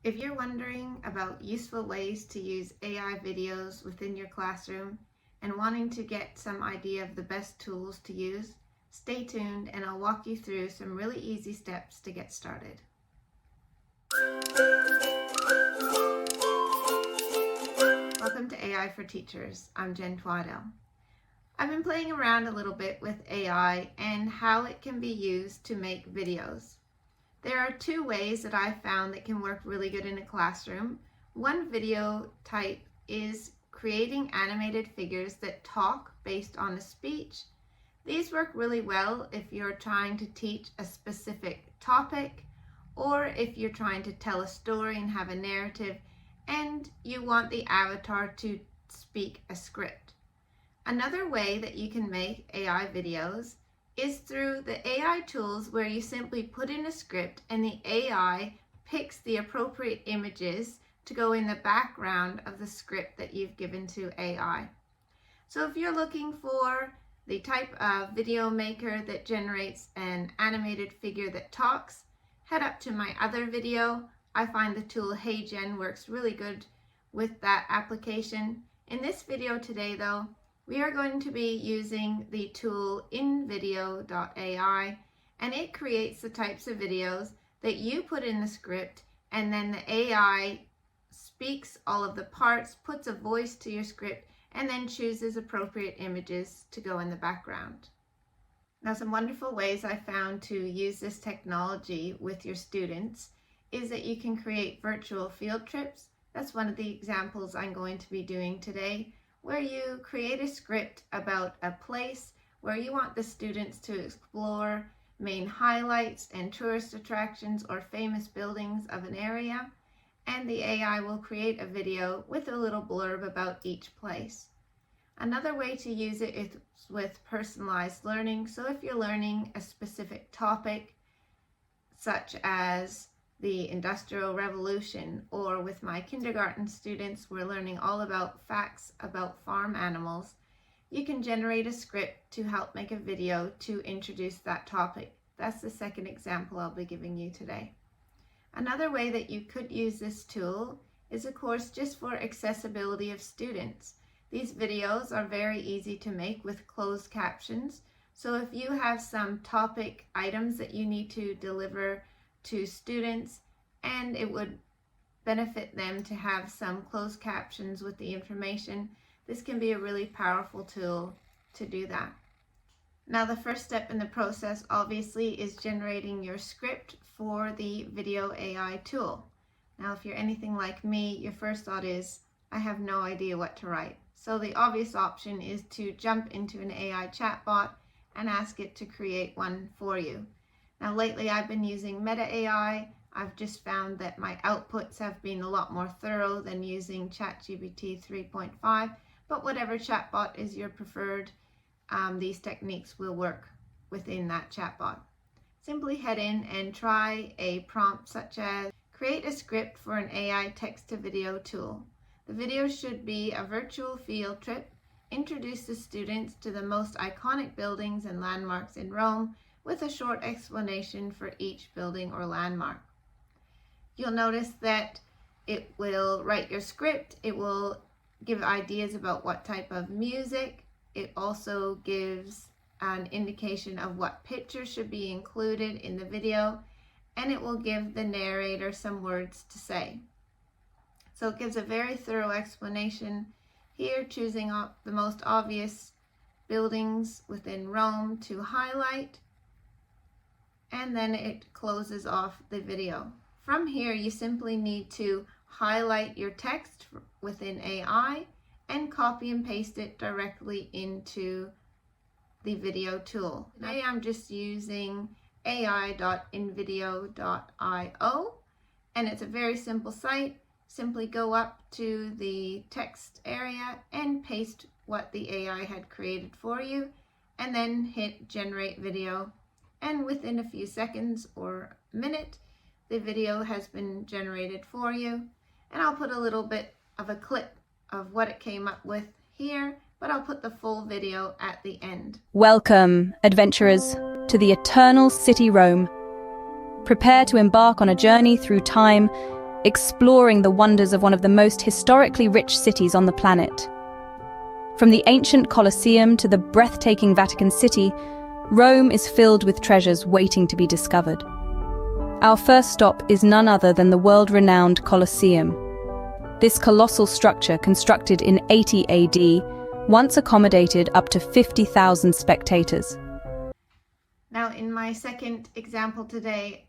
If you're wondering about useful ways to use AI videos within your classroom and wanting to get some idea of the best tools to use, stay tuned and I'll walk you through some really easy steps to get started. Welcome to AI for Teachers. I'm Jen Twaddell. I've been playing around a little bit with AI and how it can be used to make videos. There are two ways that I've found that can work really good in a classroom. One video type is creating animated figures that talk based on a speech. These work really well if you're trying to teach a specific topic, or if you're trying to tell a story and have a narrative and you want the avatar to speak a script. Another way that you can make AI videos is through the AI tools where you simply put in a script and the AI picks the appropriate images to go in the background of the script that you've given to AI. So if you're looking for the type of video maker that generates an animated figure that talks, head up to my other video. I find the tool Hey Jen works really good with that application. In this video today though, we are going to be using the tool invideo.ai, and it creates the types of videos that you put in the script, and then the AI speaks all of the parts, puts a voice to your script, and then chooses appropriate images to go in the background. Now, some wonderful ways I found to use this technology with your students is that you can create virtual field trips. That's one of the examples I'm going to be doing today, where you create a script about a place where you want the students to explore main highlights and tourist attractions or famous buildings of an area, and the AI will create a video with a little blurb about each place. Another way to use it is with personalized learning. So if you're learning a specific topic, such as the Industrial Revolution, or with my kindergarten students, we're learning all about facts about farm animals, you can generate a script to help make a video to introduce that topic. That's the second example I'll be giving you today. Another way that you could use this tool is, of course, just for accessibility of students. These videos are very easy to make with closed captions. So if you have some topic items that you need to deliver to students and it would benefit them to have some closed captions with the information, this can be a really powerful tool to do that. Now, the first step in the process obviously is generating your script for the video AI tool. Now, if you're anything like me, your first thought is, I have no idea what to write. So the obvious option is to jump into an AI chatbot and ask it to create one for you. Now, lately I've been using Meta AI. I've just found that my outputs have been a lot more thorough than using ChatGPT 3.5, but whatever chatbot is your preferred, these techniques will work within that chatbot. Simply head in and try a prompt such as, create a script for an AI text-to-video tool. The video should be a virtual field trip, introduce the students to the most iconic buildings and landmarks in Rome, with a short explanation for each building or landmark. You'll notice that it will write your script. It will give ideas about what type of music. It also gives an indication of what pictures should be included in the video, and it will give the narrator some words to say. So it gives a very thorough explanation here, choosing the most obvious buildings within Rome to highlight. And then it closes off the video. From here, you simply need to highlight your text within AI and copy and paste it directly into the video tool. Today I'm just using ai.invideo.io, and it's a very simple site. Simply go up to the text area and paste what the AI had created for you, and then hit generate video. And within a few seconds or minute, the video has been generated for you. And I'll put a little bit of a clip of what it came up with here, but I'll put the full video at the end. Welcome, adventurers, to the eternal city Rome. Prepare to embark on a journey through time exploring the wonders of one of the most historically rich cities on the planet. From the ancient Colosseum to the breathtaking Vatican City, Rome is filled with treasures waiting to be discovered. Our first stop is none other than the world-renowned Colosseum. This colossal structure, constructed in 80 AD, once accommodated up to 50,000 spectators. Now, in my second example today,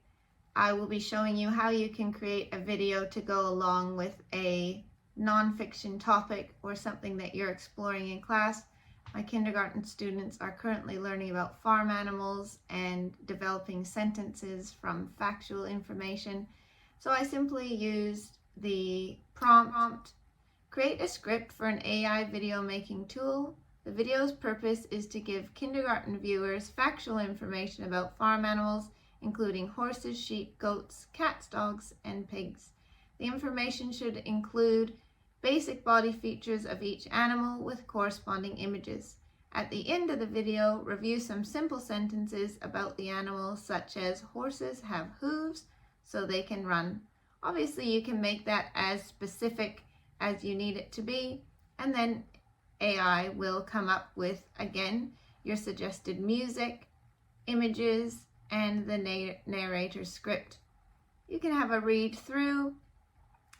I will be showing you how you can create a video to go along with a non-fiction topic or something that you're exploring in class. My kindergarten students are currently learning about farm animals and developing sentences from factual information. So I simply used the prompt, create a script for an AI video making tool. The video's purpose is to give kindergarten viewers factual information about farm animals, including horses, sheep, goats, cats, dogs, and pigs. The information should include basic body features of each animal with corresponding images. At the end of the video, review some simple sentences about the animals, such as horses have hooves so they can run. Obviously, you can make that as specific as you need it to be, and then AI will come up with, again, your suggested music, images, and the narrator's script. You can have a read through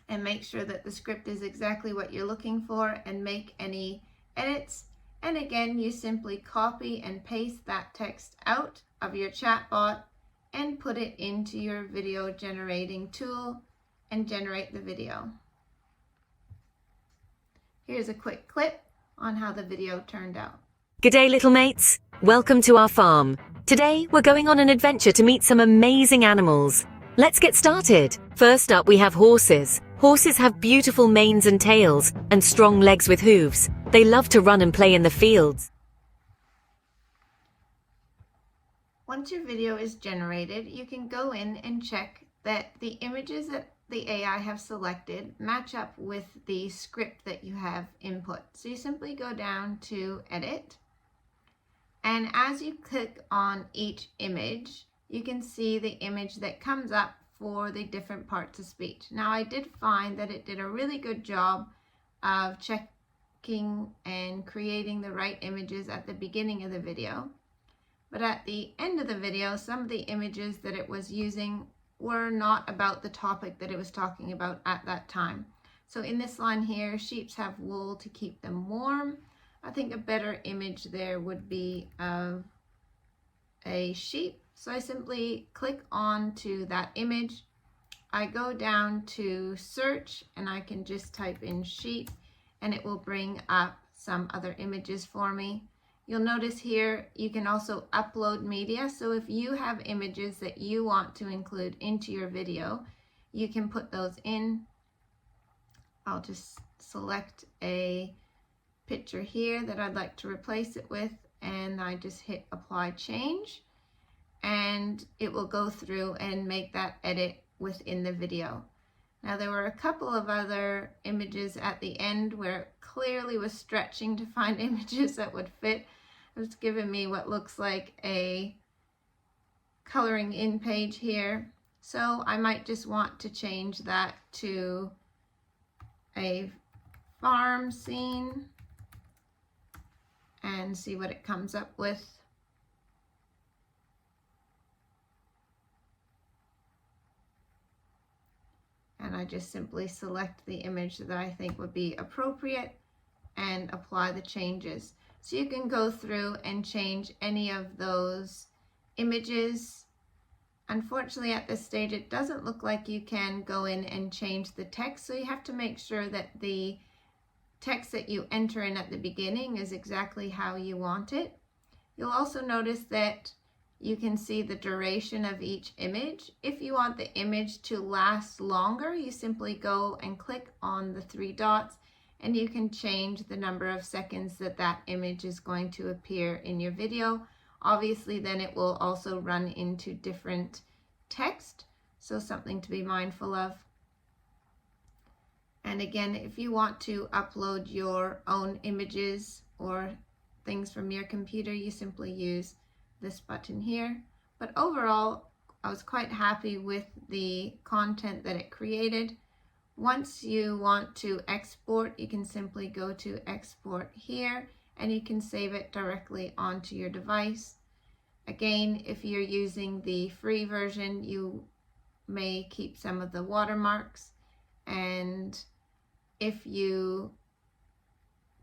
and make sure that the script is exactly what you're looking for and make any edits. And again, you simply copy and paste that text out of your chatbot and put it into your video generating tool and generate the video. Here's a quick clip on how the video turned out. G'day, little mates. Welcome to our farm. Today, we're going on an adventure to meet some amazing animals. Let's get started. First up, we have horses. Horses have beautiful manes and tails and strong legs with hooves. They love to run and play in the fields. Once your video is generated, you can go in and check that the images that the AI have selected match up with the script that you have input. So you simply go down to Edit, and as you click on each image, you can see the image that comes up for the different parts of speech. Now, I did find that it did a really good job of checking and creating the right images at the beginning of the video. But at the end of the video, some of the images that it was using were not about the topic that it was talking about at that time. So in this line here, sheep have wool to keep them warm. I think a better image there would be of a sheep. So I simply click on to that image. I go down to search and I can just type in sheep and it will bring up some other images for me. You'll notice here you can also upload media. So if you have images that you want to include into your video, you can put those in. I'll just select a picture here that I'd like to replace it with, and I just hit apply change, and it will go through and make that edit within the video. Now, there were a couple of other images at the end where it clearly was stretching to find images that would fit. It's giving me what looks like a coloring in page here. So I might just want to change that to a farm scene and see what it comes up with. And I just simply select the image that I think would be appropriate and apply the changes. So you can go through and change any of those images. Unfortunately, at this stage, it doesn't look like you can go in and change the text. So you have to make sure that the text that you enter in at the beginning is exactly how you want it. You'll also notice that you can see the duration of each image. If you want the image to last longer, you simply go and click on the three dots and you can change the number of seconds that that image is going to appear in your video. Obviously, then it will also run into different text, so something to be mindful of. And again, if you want to upload your own images or things from your computer, you simply use this button here. But overall, I was quite happy with the content that it created. Once you want to export, you can simply go to export here and you can save it directly onto your device. Again, if you're using the free version, you may keep some of the watermarks, and if you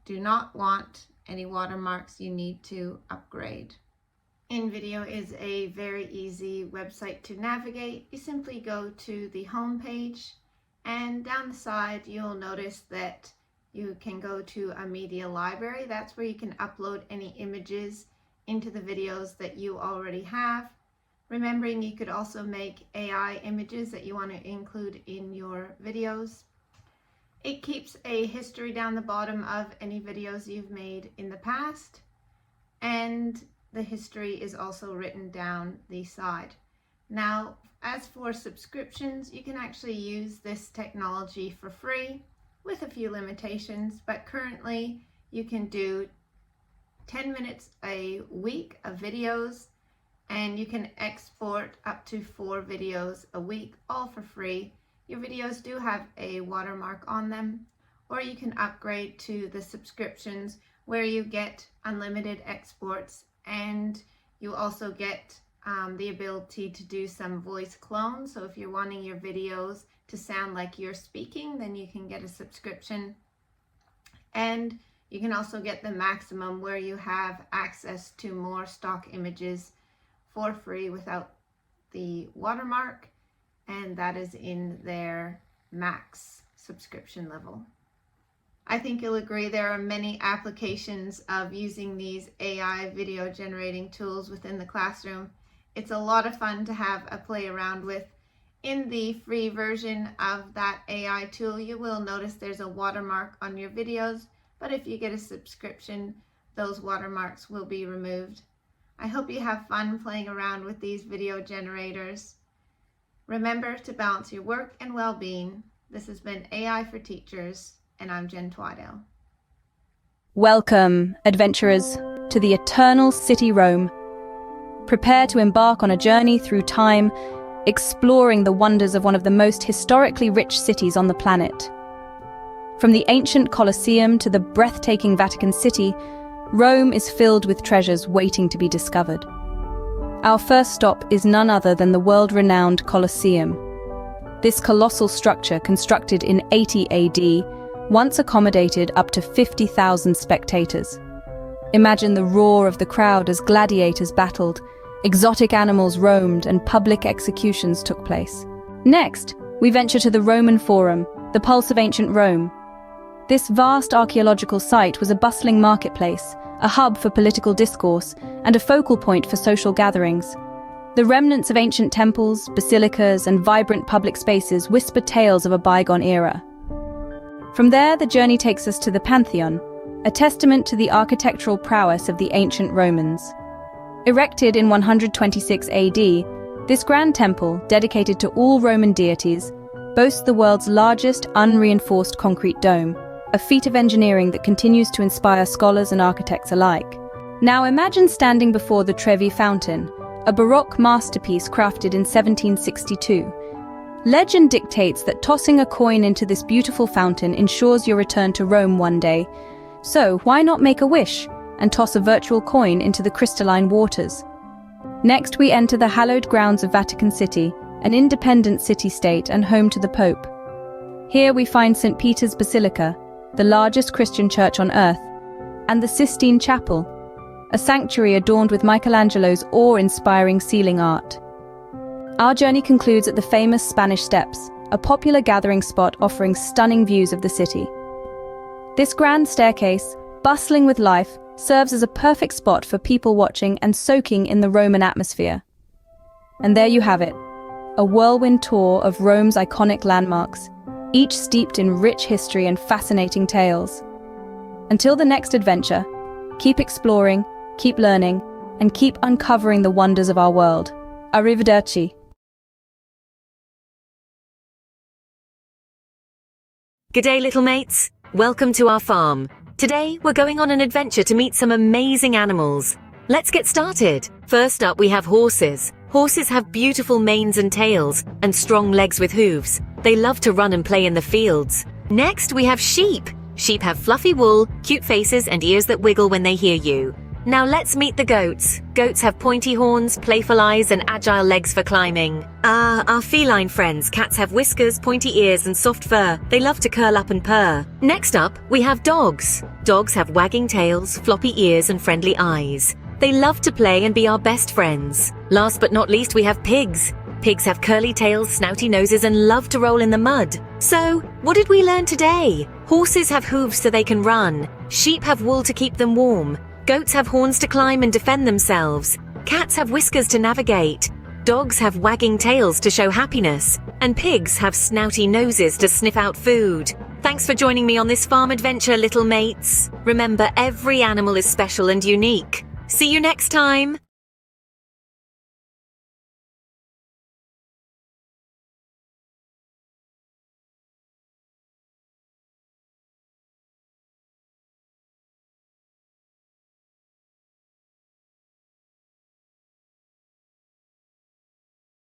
do not want any watermarks, you need to upgrade. InVideo is a very easy website to navigate. You simply go to the home page, and down the side you'll notice that you can go to a media library. That's where you can upload any images into the videos that you already have. Remembering you could also make AI images that you want to include in your videos. It keeps a history down the bottom of any videos you've made in the past, and the history is also written down the side. Now, as for subscriptions, you can actually use this technology for free with a few limitations, but currently you can do 10 minutes a week of videos, and you can export up to 4 videos a week, all for free. Your videos do have a watermark on them, or you can upgrade to the subscriptions where you get unlimited exports, and you also get the ability to do some voice clones. So if you're wanting your videos to sound like you're speaking, then you can get a subscription. And you can also get the maximum, where you have access to more stock images for free without the watermark, and that is in their max subscription level. I think you'll agree there are many applications of using these AI video generating tools within the classroom. It's a lot of fun to have a play around with. In the free version of that AI tool, you will notice there's a watermark on your videos, but if you get a subscription, those watermarks will be removed. I hope you have fun playing around with these video generators. Remember to balance your work and well-being. This has been AI for Teachers, and I'm Jen Twaddell. Welcome, adventurers, to the eternal city Rome. Prepare to embark on a journey through time, exploring the wonders of one of the most historically rich cities on the planet. From the ancient Colosseum to the breathtaking Vatican City, Rome is filled with treasures waiting to be discovered. Our first stop is none other than the world-renowned Colosseum. This colossal structure, constructed in 80 AD, once accommodated up to 50,000 spectators. Imagine the roar of the crowd as gladiators battled, exotic animals roamed, and public executions took place. Next, we venture to the Roman Forum, the pulse of ancient Rome. This vast archaeological site was a bustling marketplace, a hub for political discourse, and a focal point for social gatherings. The remnants of ancient temples, basilicas, and vibrant public spaces whisper tales of a bygone era. From there, the journey takes us to the Pantheon, a testament to the architectural prowess of the ancient Romans. Erected in 126 AD, this grand temple, dedicated to all Roman deities, boasts the world's largest unreinforced concrete dome, a feat of engineering that continues to inspire scholars and architects alike. Now imagine standing before the Trevi Fountain, a Baroque masterpiece crafted in 1762. Legend dictates that tossing a coin into this beautiful fountain ensures your return to Rome one day. So why not make a wish and toss a virtual coin into the crystalline waters? Next, we enter the hallowed grounds of Vatican City, an independent city-state and home to the Pope. Here we find St. Peter's Basilica, the largest Christian church on earth, and the Sistine Chapel, a sanctuary adorned with Michelangelo's awe-inspiring ceiling art. Our journey concludes at the famous Spanish Steps, a popular gathering spot offering stunning views of the city. This grand staircase, bustling with life, serves as a perfect spot for people watching and soaking in the Roman atmosphere. And there you have it, a whirlwind tour of Rome's iconic landmarks, each steeped in rich history and fascinating tales. Until the next adventure, keep exploring, keep learning, and keep uncovering the wonders of our world. Arrivederci. G'day, little mates. Welcome to our farm. Today, we're going on an adventure to meet some amazing animals. Let's get started. First up, we have horses. Horses have beautiful manes and tails, and strong legs with hooves. They love to run and play in the fields. Next, we have sheep. Sheep have fluffy wool, cute faces, and ears that wiggle when they hear you. Now let's meet the goats. Goats have pointy horns, playful eyes, and agile legs for climbing. Our feline friends. Cats have whiskers, pointy ears, and soft fur. They love to curl up and purr. Next up, we have dogs. Dogs have wagging tails, floppy ears, and friendly eyes. They love to play and be our best friends. Last but not least, we have pigs. Pigs have curly tails, snouty noses, and love to roll in the mud. So, what did we learn today? Horses have hooves so they can run. Sheep have wool to keep them warm. Goats have horns to climb and defend themselves. Cats have whiskers to navigate. Dogs have wagging tails to show happiness. And pigs have snouty noses to sniff out food. Thanks for joining me on this farm adventure, little mates. Remember, every animal is special and unique. See you next time!